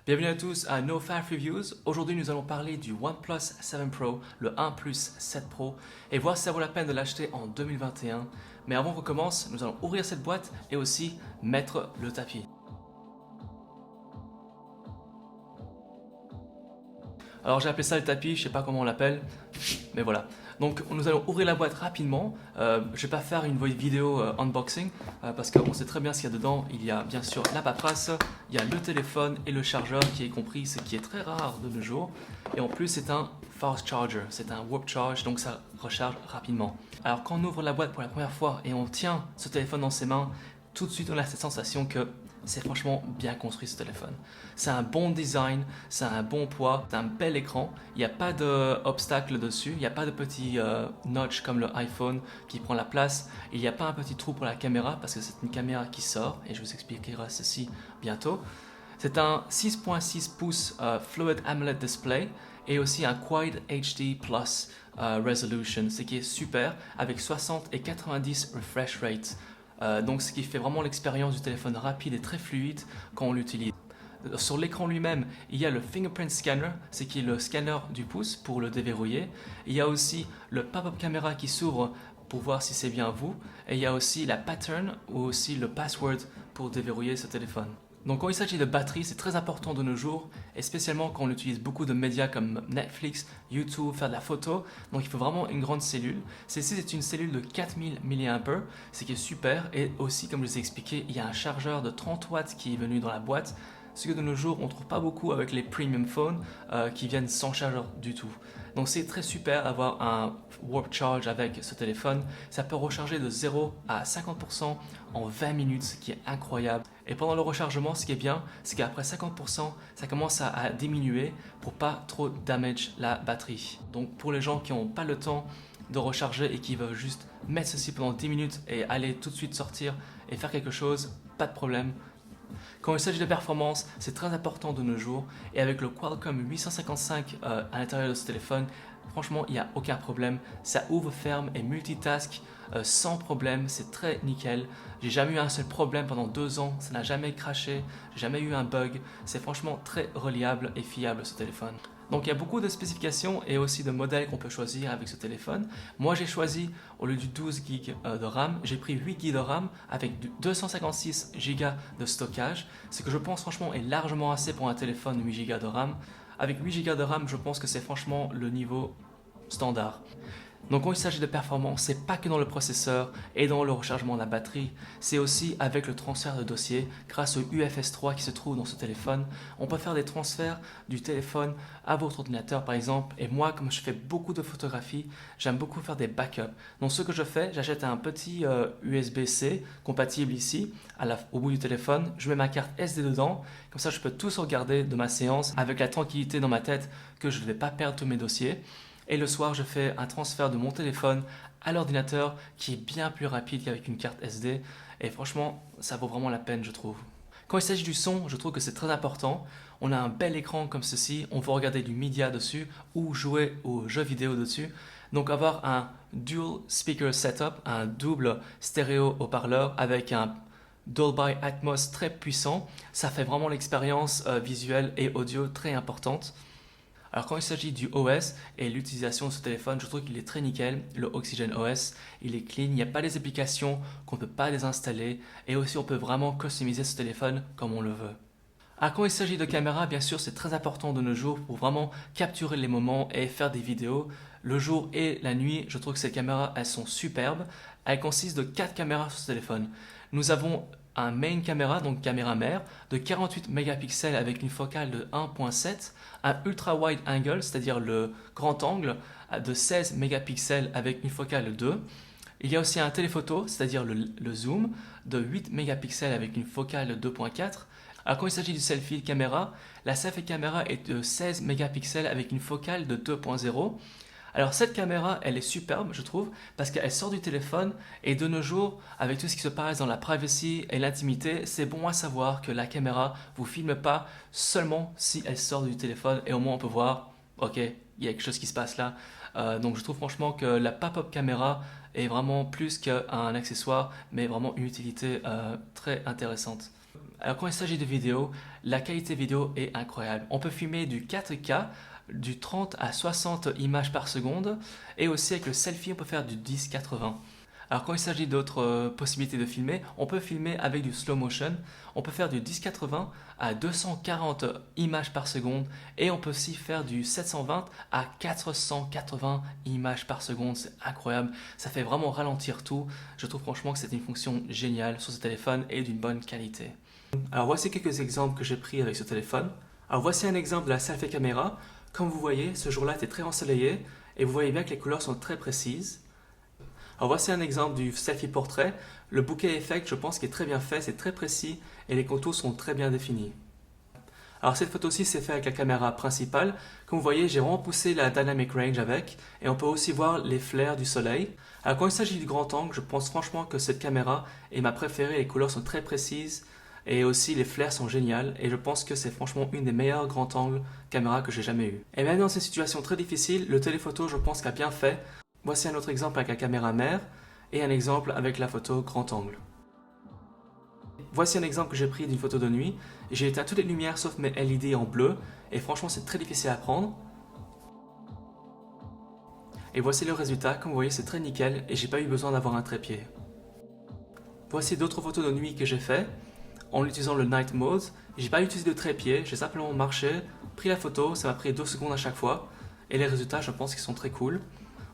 Bienvenue à tous à No Fast Reviews. Aujourd'hui, nous allons parler du OnePlus 7 Pro, le 1 Plus 7 Pro, et voir si ça vaut la peine de l'acheter en 2021. Mais avant qu'on commence, nous allons ouvrir cette boîte et aussi mettre le tapis. Alors j'ai appelé ça le tapis, je sais pas comment on l'appelle, mais voilà. Donc nous allons ouvrir la boîte rapidement. Je vais pas faire une vidéo unboxing parce qu'on sait très bien ce qu'il y a dedans. Il y a bien sûr la paperasse, il y a le téléphone et le chargeur qui est compris, ce qui est très rare de nos jours. Et en plus c'est un fast charger, c'est un warp charge, donc ça recharge rapidement. Alors quand on ouvre la boîte pour la première fois et on tient ce téléphone dans ses mains, tout de suite on a cette sensation que c'est franchement bien construit ce téléphone. C'est un bon design, c'est un bon poids, c'est un bel écran. Il n'y a pas d'obstacle dessus, il n'y a pas de petit notch comme le iPhone qui prend la place. Il n'y a pas un petit trou pour la caméra parce que c'est une caméra qui sort et je vous expliquerai ceci bientôt. C'est un 6.6 pouces Fluid AMOLED Display et aussi un Quad HD Plus Resolution, ce qui est super avec 60 et 90 refresh rates. Donc ce qui fait vraiment l'expérience du téléphone rapide et très fluide quand on l'utilise. Sur l'écran lui-même, il y a le Fingerprint Scanner, c'est qui est le scanner du pouce pour le déverrouiller. Il y a aussi le pop-up caméra qui s'ouvre pour voir si c'est bien vous. Et il y a aussi la pattern ou aussi le password pour déverrouiller ce téléphone. Donc quand il s'agit de batterie, c'est très important de nos jours, et spécialement quand on utilise beaucoup de médias comme Netflix, YouTube, faire de la photo. Donc il faut vraiment une grande cellule. Celle-ci c'est une cellule de 4000 mAh, ce qui est super. Et aussi, comme je vous ai expliqué, il y a un chargeur de 30 watts qui est venu dans la boîte. Ce que de nos jours on ne trouve pas beaucoup avec les premium phones qui viennent sans chargeur du tout. Donc c'est très super d'avoir un warp charge avec ce téléphone. Ça peut recharger de 0 à 50% en 20 minutes, ce qui est incroyable. Et pendant le rechargement, ce qui est bien, c'est qu'après 50%, ça commence à diminuer pour pas trop damage la batterie. Donc pour les gens qui n'ont pas le temps de recharger et qui veulent juste mettre ceci pendant 10 minutes et aller tout de suite sortir et faire quelque chose, pas de problème. Quand il s'agit de performance, c'est très important de nos jours, et avec le Qualcomm 855 à l'intérieur de ce téléphone, franchement il n'y a aucun problème. Ça ouvre, ferme et multitask sans problème, c'est très nickel. J'ai jamais eu un seul problème pendant 2 ans, ça n'a jamais craché, j'ai jamais eu un bug. C'est franchement très reliable et fiable ce téléphone. Donc il y a beaucoup de spécifications et aussi de modèles qu'on peut choisir avec ce téléphone. Moi j'ai choisi, au lieu du 12 Go de RAM, j'ai pris 8 Go de RAM avec 256 Go de stockage, ce que je pense franchement est largement assez pour un téléphone 8 Go de RAM. Avec 8 Go de RAM, je pense que c'est franchement le niveau standard. Donc quand il s'agit de performance, c'est pas que dans le processeur et dans le rechargement de la batterie, c'est aussi avec le transfert de dossiers grâce au UFS 3 qui se trouve dans ce téléphone. On peut faire des transferts du téléphone à votre ordinateur par exemple, et moi comme je fais beaucoup de photographies, j'aime beaucoup faire des backups. Donc ce que je fais, j'achète un petit USB-C compatible ici au bout du téléphone, je mets ma carte SD dedans, comme ça je peux tout sauvegarder de ma séance avec la tranquillité dans ma tête que je ne vais pas perdre tous mes dossiers. Et le soir, je fais un transfert de mon téléphone à l'ordinateur qui est bien plus rapide qu'avec une carte SD. Et franchement, ça vaut vraiment la peine, je trouve. Quand il s'agit du son, je trouve que c'est très important. On a un bel écran comme ceci, on peut regarder du media dessus ou jouer aux jeux vidéo dessus. Donc avoir un dual speaker setup, un double stéréo haut-parleur avec un Dolby Atmos très puissant, ça fait vraiment l'expérience visuelle et audio très importante. Alors quand il s'agit du OS et l'utilisation de ce téléphone, je trouve qu'il est très nickel. Le Oxygen OS, il est clean, il n'y a pas des applications qu'on ne peut pas désinstaller, et aussi on peut vraiment customiser ce téléphone comme on le veut. Alors quand il s'agit de caméra, bien sûr c'est très important de nos jours pour vraiment capturer les moments et faire des vidéos. Le jour et la nuit, je trouve que ces caméras, elles sont superbes. Elles consistent de 4 caméras sur ce téléphone. Nous avons un main caméra, donc caméra mère, de 48 mégapixels avec une focale de 1.7, un ultra wide angle, c'est-à-dire le grand angle, de 16 mégapixels avec une focale de 2. Il y a aussi un téléphoto, c'est-à-dire le zoom, de 8 mégapixels avec une focale de 2.4. Alors quand il s'agit du selfie caméra, la selfie caméra est de 16 mégapixels avec une focale de 2.0. Alors cette caméra, elle est superbe, je trouve, parce qu'elle sort du téléphone, et de nos jours, avec tout ce qui se passe dans la privacy et l'intimité, c'est bon à savoir que la caméra vous filme pas seulement si elle sort du téléphone, et au moins on peut voir, ok, il y a quelque chose qui se passe là. Donc je trouve franchement que la pop-up caméra est vraiment plus qu'un accessoire, mais vraiment une utilité très intéressante. Alors quand il s'agit de vidéo, la qualité vidéo est incroyable. On peut filmer du 4K, du 30 à 60 images par seconde, et aussi avec le selfie on peut faire du 10-80. Alors quand il s'agit d'autres possibilités de filmer, on peut filmer avec du slow motion, on peut faire du 1080 à 240 images par seconde et on peut aussi faire du 720 à 480 images par seconde, c'est incroyable, ça fait vraiment ralentir tout, je trouve franchement que c'est une fonction géniale sur ce téléphone et d'une bonne qualité. Alors voici quelques exemples que j'ai pris avec ce téléphone. Alors voici un exemple de la selfie caméra, comme vous voyez ce jour-là était très ensoleillé et vous voyez bien que les couleurs sont très précises. Alors voici un exemple du selfie portrait. Le bokeh effect, je pense qu'il est très bien fait, c'est très précis et les contours sont très bien définis. Alors cette photo-ci, c'est fait avec la caméra principale. Comme vous voyez, j'ai vraiment poussé la dynamic range avec et on peut aussi voir les flares du soleil. Alors quand il s'agit du grand angle, je pense franchement que cette caméra est ma préférée. Les couleurs sont très précises et aussi les flares sont géniales et je pense que c'est franchement une des meilleures grands angles caméras que j'ai jamais eues. Et même dans ces situations très difficiles, le téléphoto, je pense, qu'a bien fait. Voici un autre exemple avec la caméra mère et un exemple avec la photo grand angle. Voici un exemple que j'ai pris d'une photo de nuit. J'ai éteint toutes les lumières sauf mes LED en bleu et franchement c'est très difficile à prendre. Et voici le résultat, comme vous voyez c'est très nickel et j'ai pas eu besoin d'avoir un trépied. Voici d'autres photos de nuit que j'ai fait en utilisant le night mode. J'ai pas utilisé de trépied, j'ai simplement marché, pris la photo, ça m'a pris 2 secondes à chaque fois et les résultats je pense qu'ils sont très cool.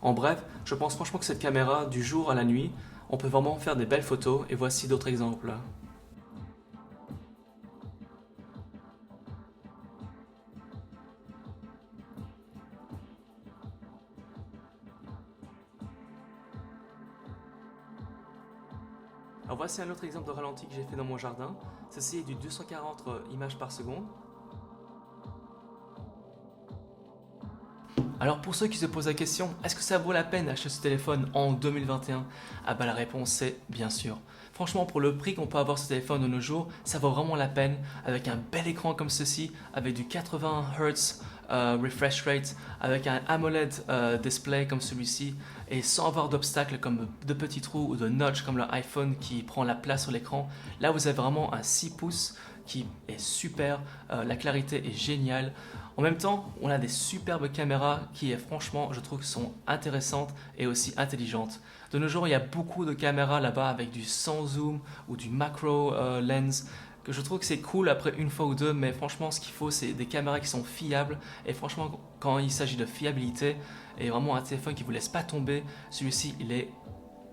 En bref, je pense franchement que cette caméra, du jour à la nuit, on peut vraiment faire des belles photos et voici d'autres exemples. Alors voici un autre exemple de ralenti que j'ai fait dans mon jardin. Ceci est du 240 images par seconde. Alors pour ceux qui se posent la question, est-ce que ça vaut la peine d'acheter ce téléphone en 2021? Ah bah la réponse c'est bien sûr. Franchement pour le prix qu'on peut avoir ce téléphone de nos jours, ça vaut vraiment la peine avec un bel écran comme ceci, avec du 80 Hz refresh rate, avec un AMOLED display comme celui-ci et sans avoir d'obstacles comme de petits trous ou de notch comme le iPhone qui prend la place sur l'écran. Là vous avez vraiment un 6 pouces qui est super, la clarité est géniale. En même temps, on a des superbes caméras qui, franchement, je trouve, sont intéressantes et aussi intelligentes. De nos jours, il y a beaucoup de caméras là-bas avec du sans zoom ou du macro lens que je trouve que c'est cool après une fois ou deux, mais franchement, ce qu'il faut, c'est des caméras qui sont fiables. Et franchement, quand il s'agit de fiabilité et vraiment un téléphone qui ne vous laisse pas tomber, celui-ci, il est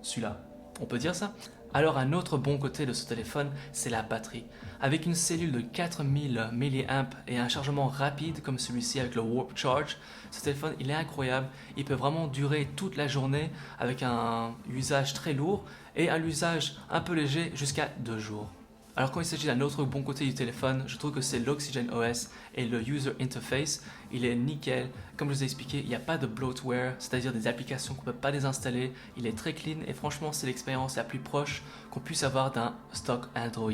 celui-là. On peut dire ça? Alors un autre bon côté de ce téléphone, c'est la batterie. Avec une cellule de 4000 mAh et un chargement rapide comme celui-ci avec le Warp Charge, ce téléphone il est incroyable. Il peut vraiment durer toute la journée avec un usage très lourd et un usage un peu léger jusqu'à 2 jours. Alors quand il s'agit d'un autre bon côté du téléphone, je trouve que c'est l'Oxygen OS et le User Interface. Il est nickel. Comme je vous ai expliqué, il n'y a pas de bloatware, c'est-à-dire des applications qu'on ne peut pas désinstaller. Il est très clean et franchement, c'est l'expérience la plus proche qu'on puisse avoir d'un stock Android.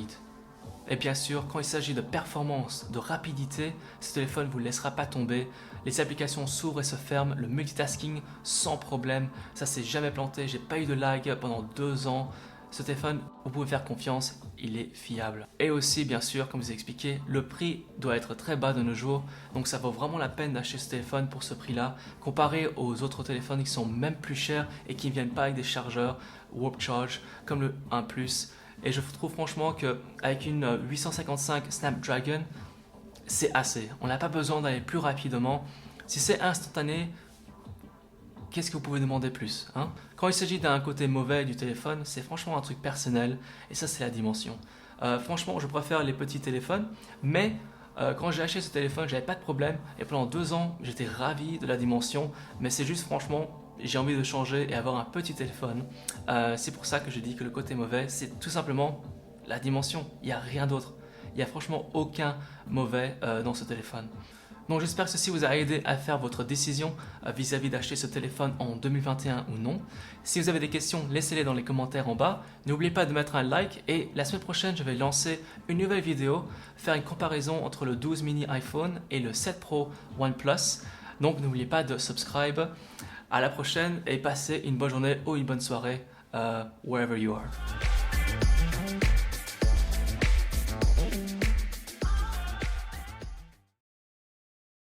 Et bien sûr, quand il s'agit de performance, de rapidité, ce téléphone ne vous laissera pas tomber. Les applications s'ouvrent et se ferment, le multitasking sans problème. Ça s'est jamais planté, j'ai pas eu de lag pendant 2 ans. Ce téléphone, vous pouvez faire confiance, il est fiable. Et aussi, bien sûr, comme je vous ai expliqué, le prix doit être très bas de nos jours. Donc ça vaut vraiment la peine d'acheter ce téléphone pour ce prix-là, comparé aux autres téléphones qui sont même plus chers et qui ne viennent pas avec des chargeurs Warp Charge, comme le 1 Plus. Et je trouve franchement qu'avec une 855 Snapdragon, c'est assez. On n'a pas besoin d'aller plus rapidement. Si c'est instantané, qu'est-ce que vous pouvez demander plus, hein? Quand il s'agit d'un côté mauvais du téléphone, c'est franchement un truc personnel et ça c'est la dimension. Franchement, je préfère les petits téléphones, mais quand j'ai acheté ce téléphone, j'avais pas de problème et pendant 2 ans, j'étais ravi de la dimension, mais c'est juste franchement, j'ai envie de changer et avoir un petit téléphone. C'est pour ça que je dis que le côté mauvais, c'est tout simplement la dimension, il n'y a rien d'autre. Il n'y a franchement aucun mauvais dans ce téléphone. Donc j'espère que ceci vous a aidé à faire votre décision vis-à-vis d'acheter ce téléphone en 2021 ou non. Si vous avez des questions, laissez-les dans les commentaires en bas. N'oubliez pas de mettre un like et la semaine prochaine, je vais lancer une nouvelle vidéo, faire une comparaison entre le 12 mini iPhone et le 7 Pro OnePlus. Donc n'oubliez pas de subscribe. À la prochaine et passez une bonne journée ou une bonne soirée, wherever you are.